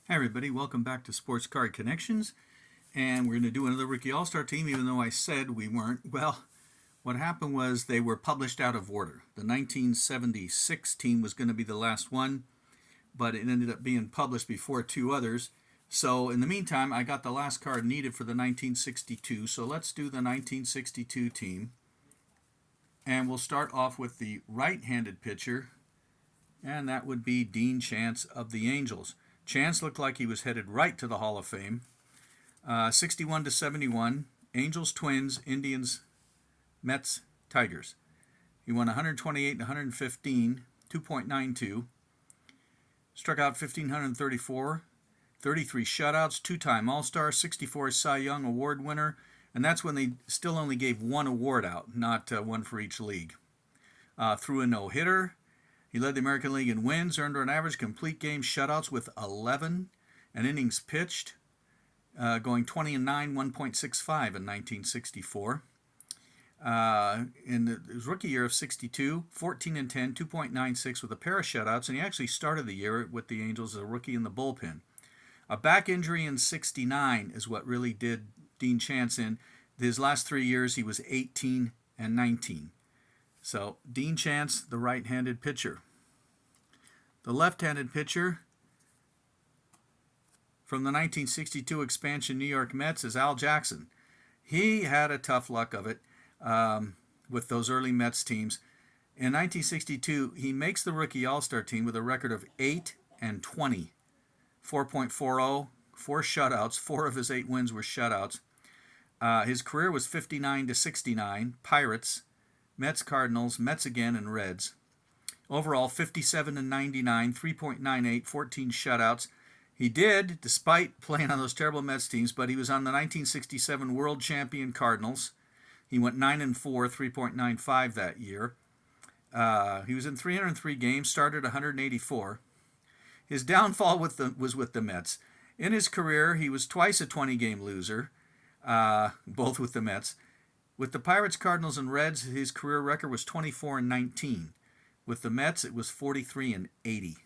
Hi everybody, welcome back to Sports Card Connections, and we're going to do another Rookie All-Star team even though I said we weren't. Well, what happened was they were published out of order. The 1976 team was going to be the last one, but it ended up being published before two others. So in the meantime, I got the last card needed for the 1962, so let's do the 1962 team. And we'll start off with the right-handed pitcher, and that would be Dean Chance of the Angels. Chance looked like he was headed right to the Hall of Fame. 61 to 71, Angels, Twins, Indians, Mets, Tigers. He won 128 and 115, 2.92. Struck out 1,534, 33 shutouts, two-time All-Star, 64 Cy Young Award winner, and that's when they still only gave one award out, not one for each league. Threw a no-hitter. He led the American League in wins, earned an average complete game shutouts with 11, and innings pitched, going 20 and 9, 1.65 in 1964. In his rookie year of 62, 14 and 10, 2.96 with a pair of shutouts, and he actually started the year with the Angels as a rookie in the bullpen. A back injury in 69 is what really did Dean Chance in. His last 3 years, he was 18 and 19. So, Dean Chance, the right-handed pitcher. The left-handed pitcher from the 1962 expansion New York Mets is Al Jackson. He had a tough luck of it with those early Mets teams. In 1962, he makes the Rookie All-Star team with a record of 8 and 20, 4.40, 4 shutouts. 4 of his 8 wins were shutouts. His career was 59 to 69, Pirates, Mets, Cardinals, Mets again, and Reds. Overall, 57 and 99, 3.98, 14 shutouts. He did, despite playing on those terrible Mets teams, but he was on the 1967 World Champion Cardinals. He went 9 and 4, 3.95 that year. He was in 303 games, started 184. His downfall was with the Mets. In his career, he was twice a 20-game loser, both with the Mets. With the Pirates, Cardinals, and Reds, his career record was 24 and 19. With the Mets, it was 43 and 80.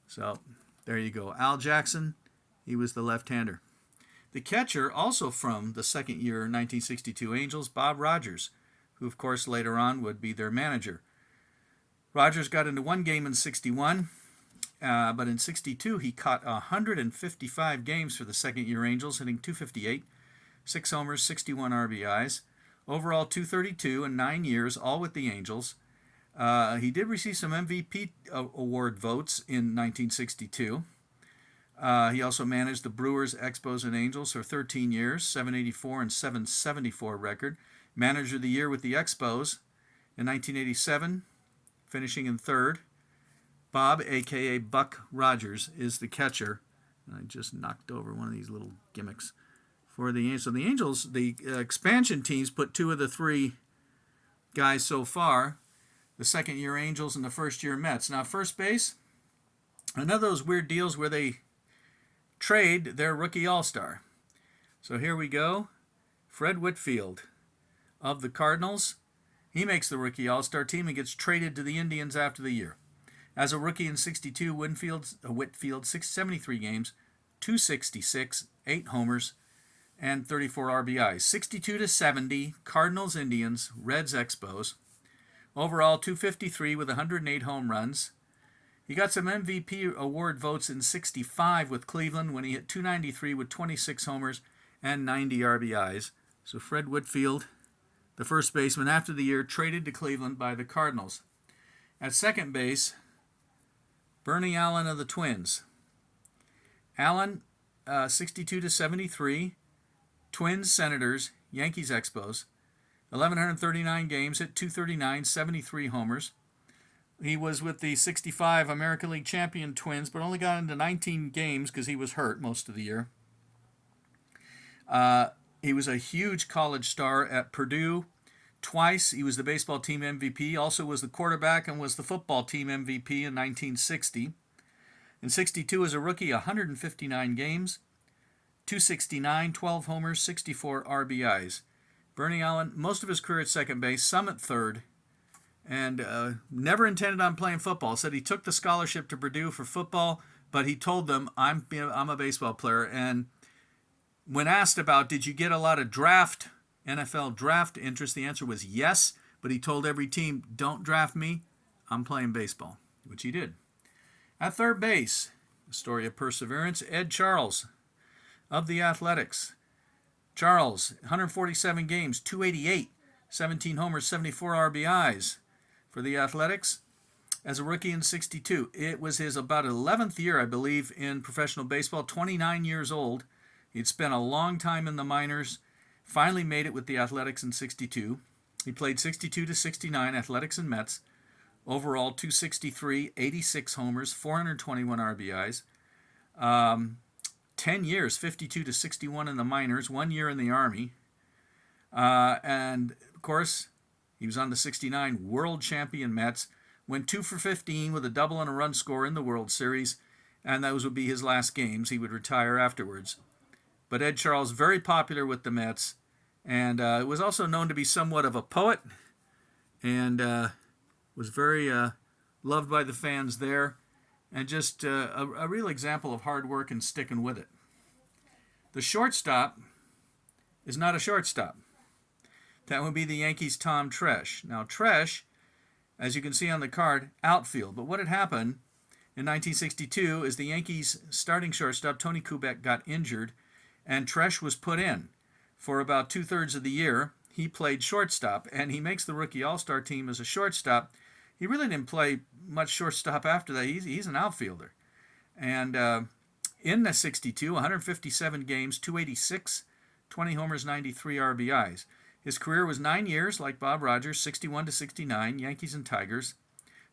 So there you go. Al Jackson, he was the left-hander. The catcher, also from the second year 1962 Angels, Bob Rogers, who of course later on would be their manager. Rogers got into one game in 61, but in 62 he caught 155 games for the second year Angels, hitting 258, 6 homers, 61 RBIs. Overall, 232 in 9 years, all with the Angels. He did receive some MVP award votes in 1962. He also managed the Brewers, Expos, and Angels for 13 years, 784 and 774 record. Manager of the Year with the Expos in 1987, finishing in third. Bob, a.k.a. Buck Rogers, is the catcher. I just knocked over one of these little gimmicks for the Angels. So the Angels, the expansion teams put 2 of the 3 guys so far, the second-year Angels and the first-year Mets. Now, first base, another of those weird deals where they trade their rookie all-star. So here we go. Fred Whitfield of the Cardinals. He makes the rookie all-star team and gets traded to the Indians after the year. As a rookie in 62, Whitfield 673 games, 266, 8 homers, and 34 RBIs. 62 to 70, Cardinals, Indians, Reds, Expos. Overall, 253 with 108 home runs. He got some MVP award votes in 65 with Cleveland when he hit 293 with 26 homers and 90 RBIs. So Fred Whitfield, the first baseman after the year, traded to Cleveland by the Cardinals. At second base, Bernie Allen of the Twins. Allen, 62 to 73, Twins, Senators, Yankees, Expos. 1,139 games, hit 239, 73 homers. He was with the 65 American League champion Twins, but only got into 19 games because he was hurt most of the year. He was a huge college star at Purdue. Twice he was the baseball team MVP, also was the quarterback and was the football team MVP in 1960. In 62 as a rookie, 159 games, 269, 12 homers, 64 RBIs. Bernie Allen, most of his career at second base, some at third, and never intended on playing football. Said he took the scholarship to Purdue for football, but he told them, I'm a baseball player. And when asked about, did you get a lot of NFL draft interest, the answer was yes. But he told every team, don't draft me. I'm playing baseball, which he did. At third base, a story of perseverance, Ed Charles of the Athletics. Charles, 147 games, 288, 17 homers, 74 RBIs for the Athletics. As a rookie in 62, it was his about 11th year, I believe, in professional baseball, 29 years old. He'd spent a long time in the minors, finally made it with the Athletics in 62. He played 62 to 69, Athletics and Mets. Overall, 263, 86 homers, 421 RBIs. 10 years, 52 to 61 in the minors, 1 year in the Army. And, of course, he was on the 69 world champion Mets. Went 2 for 15 with a double and a run score in the World Series. And those would be his last games. He would retire afterwards. But Ed Charles, very popular with the Mets. And was also known to be somewhat of a poet. And was very loved by the fans there. And just a real example of hard work and sticking with it. The shortstop is not a shortstop. That would be the Yankees' Tom Tresh. Now, Tresh, as you can see on the card, outfield. But what had happened in 1962 is the Yankees' starting shortstop, Tony Kubek, got injured, and Tresh was put in. For about 2/3 of the year, he played shortstop, and he makes the rookie all-star team as a shortstop. He really didn't play much shortstop after that. He's an outfielder. And in the 62, 157 games, 286, 20 homers, 93 RBIs. His career was 9 years, like Bob Rogers, 61 to 69, Yankees and Tigers.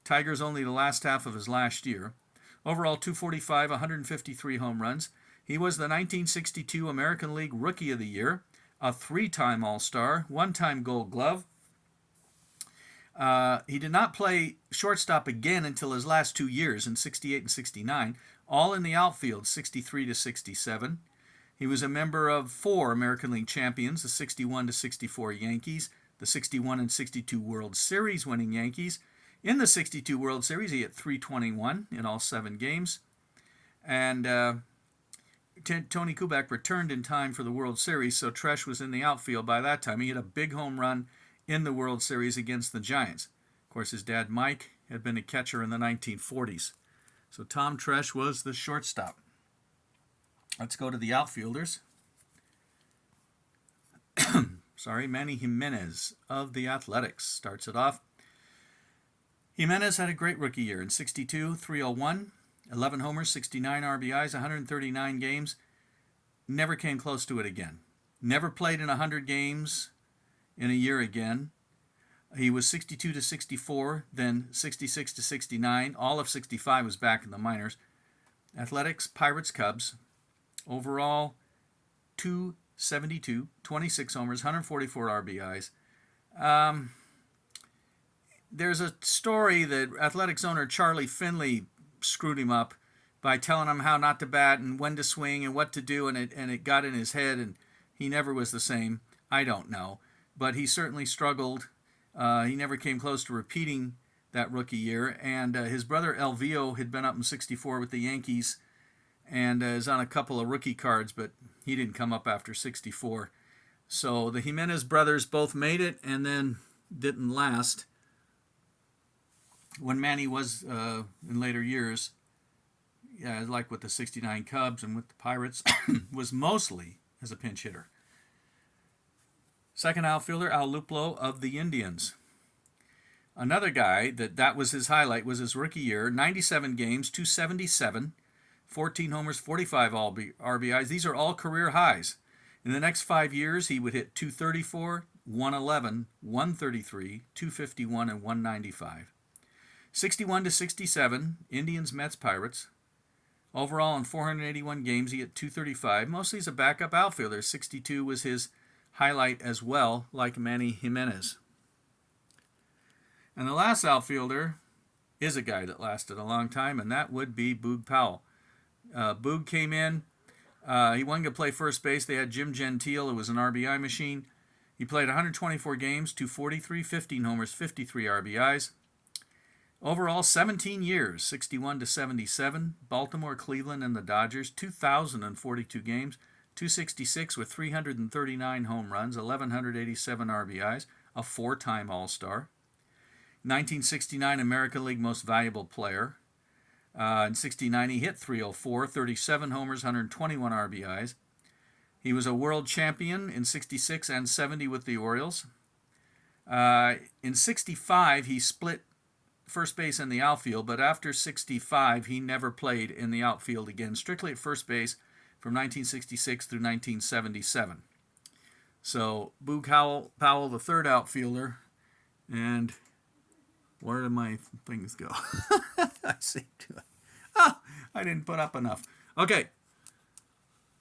Tigers only the last half of his last year. Overall, 245, 153 home runs. He was the 1962 American League Rookie of the Year, a 3-time All-Star, 1-time Gold Glove. He did not play shortstop again until his last 2 years in 68 and 69, all in the outfield, 63 to 67. He was a member of 4 American League champions, the 61 to 64 Yankees, the 61 and 62 World Series winning Yankees. In the 62 World Series, he hit .321 in all 7 games. And Tony Kubek returned in time for the World Series, so Tresh was in the outfield by that time. He hit a big home run in the World Series against the Giants. Of course, his dad, Mike, had been a catcher in the 1940s. So Tom Tresh was the shortstop. Let's go to the outfielders. Manny Jimenez of the Athletics starts it off. Jimenez had a great rookie year in 62, 301, 11 homers, 69 RBIs, 139 games. Never came close to it again. Never played in 100 games in a year again. He was 62 to 64, then 66 to 69. All of 65 was back in the minors. Athletics, Pirates, Cubs. Overall, 272, 26 homers, 144 RBIs. There's a story that Athletics owner Charlie Finley screwed him up by telling him how not to bat and when to swing and what to do, and it got in his head, and he never was the same. I don't know. But he certainly struggled. He never came close to repeating that rookie year. And his brother Elvio had been up in 64 with the Yankees and is on a couple of rookie cards, but he didn't come up after 64. So the Jimenez brothers both made it and then didn't last. When Manny was in later years, like with the 69 Cubs and with the Pirates, was mostly as a pinch hitter. Second outfielder, Al Luplo of the Indians. Another guy that was his highlight was his rookie year, 97 games, 277, 14 homers, 45 RBIs. These are all career highs. In the next 5 years, he would hit 234, 111, 133, 251, and 195. 61 to 67, Indians, Mets, Pirates. Overall, in 481 games, he hit 235, mostly as a backup outfielder. 62 was his highlight as well, like Manny Jimenez. And the last outfielder is a guy that lasted a long time, and that would be Boog Powell. Boog came in. He wanted to play first base. They had Jim Gentile, who was an RBI machine. He played 124 games, 243, 15 homers, 53 RBIs. Overall, 17 years, 61 to 77. Baltimore, Cleveland, and the Dodgers, 2,042 games, 266 with 339 home runs, 1,187 RBIs, a four-time All-Star. 1969 American League Most Valuable Player. In 69, he hit 304, 37 homers, 121 RBIs. He was a world champion in 66 and 70 with the Orioles. In 65, he split first base and the outfield, but after 65, he never played in the outfield again, strictly at first base from 1966 through 1977. So, Boog Powell, the third outfielder, and where did my things go? I see. I didn't put up enough. Okay.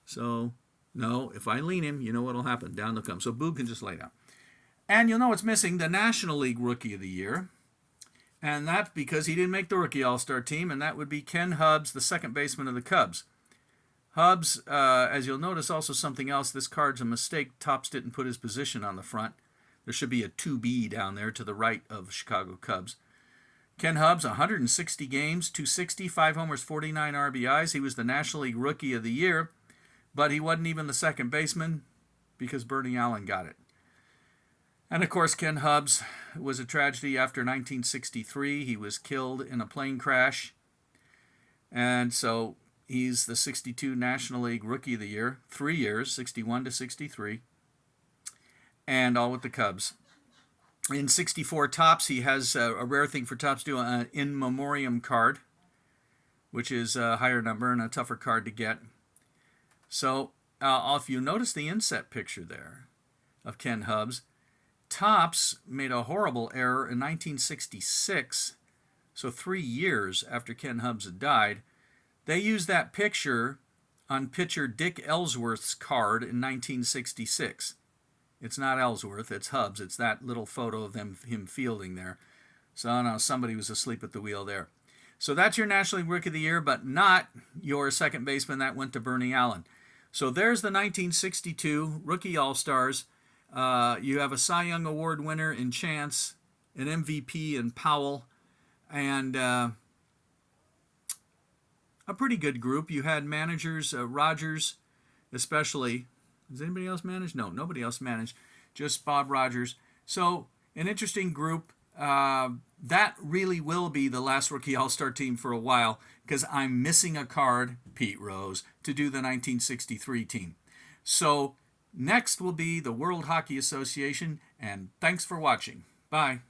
So, no, if I lean him, you know what'll happen. Down they'll come. So, Boog can just lay down. And you'll know what's missing, the National League Rookie of the Year. And that's because he didn't make the Rookie All-Star team, and that would be Ken Hubbs, the second baseman of the Cubs. Hubbs, as you'll notice, also something else. This card's a mistake. Topps didn't put his position on the front. There should be a 2B down there to the right of Chicago Cubs. Ken Hubbs, 160 games, 260, 5 homers, 49 RBIs. He was the National League Rookie of the Year, but he wasn't even the second baseman because Bernie Allen got it. And of course, Ken Hubbs was a tragedy after 1963. He was killed in a plane crash. And so he's the 62 National League Rookie of the Year, 3 years, 61 to 63, and all with the Cubs. In 64 Topps, he has a rare thing for Topps to do, an in memoriam card, which is a higher number and a tougher card to get. So if you notice the inset picture there of Ken Hubbs, Topps made a horrible error in 1966, so 3 years after Ken Hubbs had died. They used that picture on pitcher Dick Ellsworth's card in 1966. It's not Ellsworth, it's Hubbs. It's that little photo of him fielding there. So no, somebody was asleep at the wheel there. So that's your National League Rookie of the Year, but not your second baseman. That went to Bernie Allen. So there's the 1962 Rookie All-Stars. You have a Cy Young Award winner in Chance, an MVP in Powell, and a pretty good group. You had managers, Rogers especially. Does anybody else manage? No, nobody else managed. Just Bob Rogers. So an interesting group. That really will be the last Rookie All-Star team for a while because I'm missing a card, Pete Rose, to do the 1963 team. So next will be the World Hockey Association, and thanks for watching. Bye.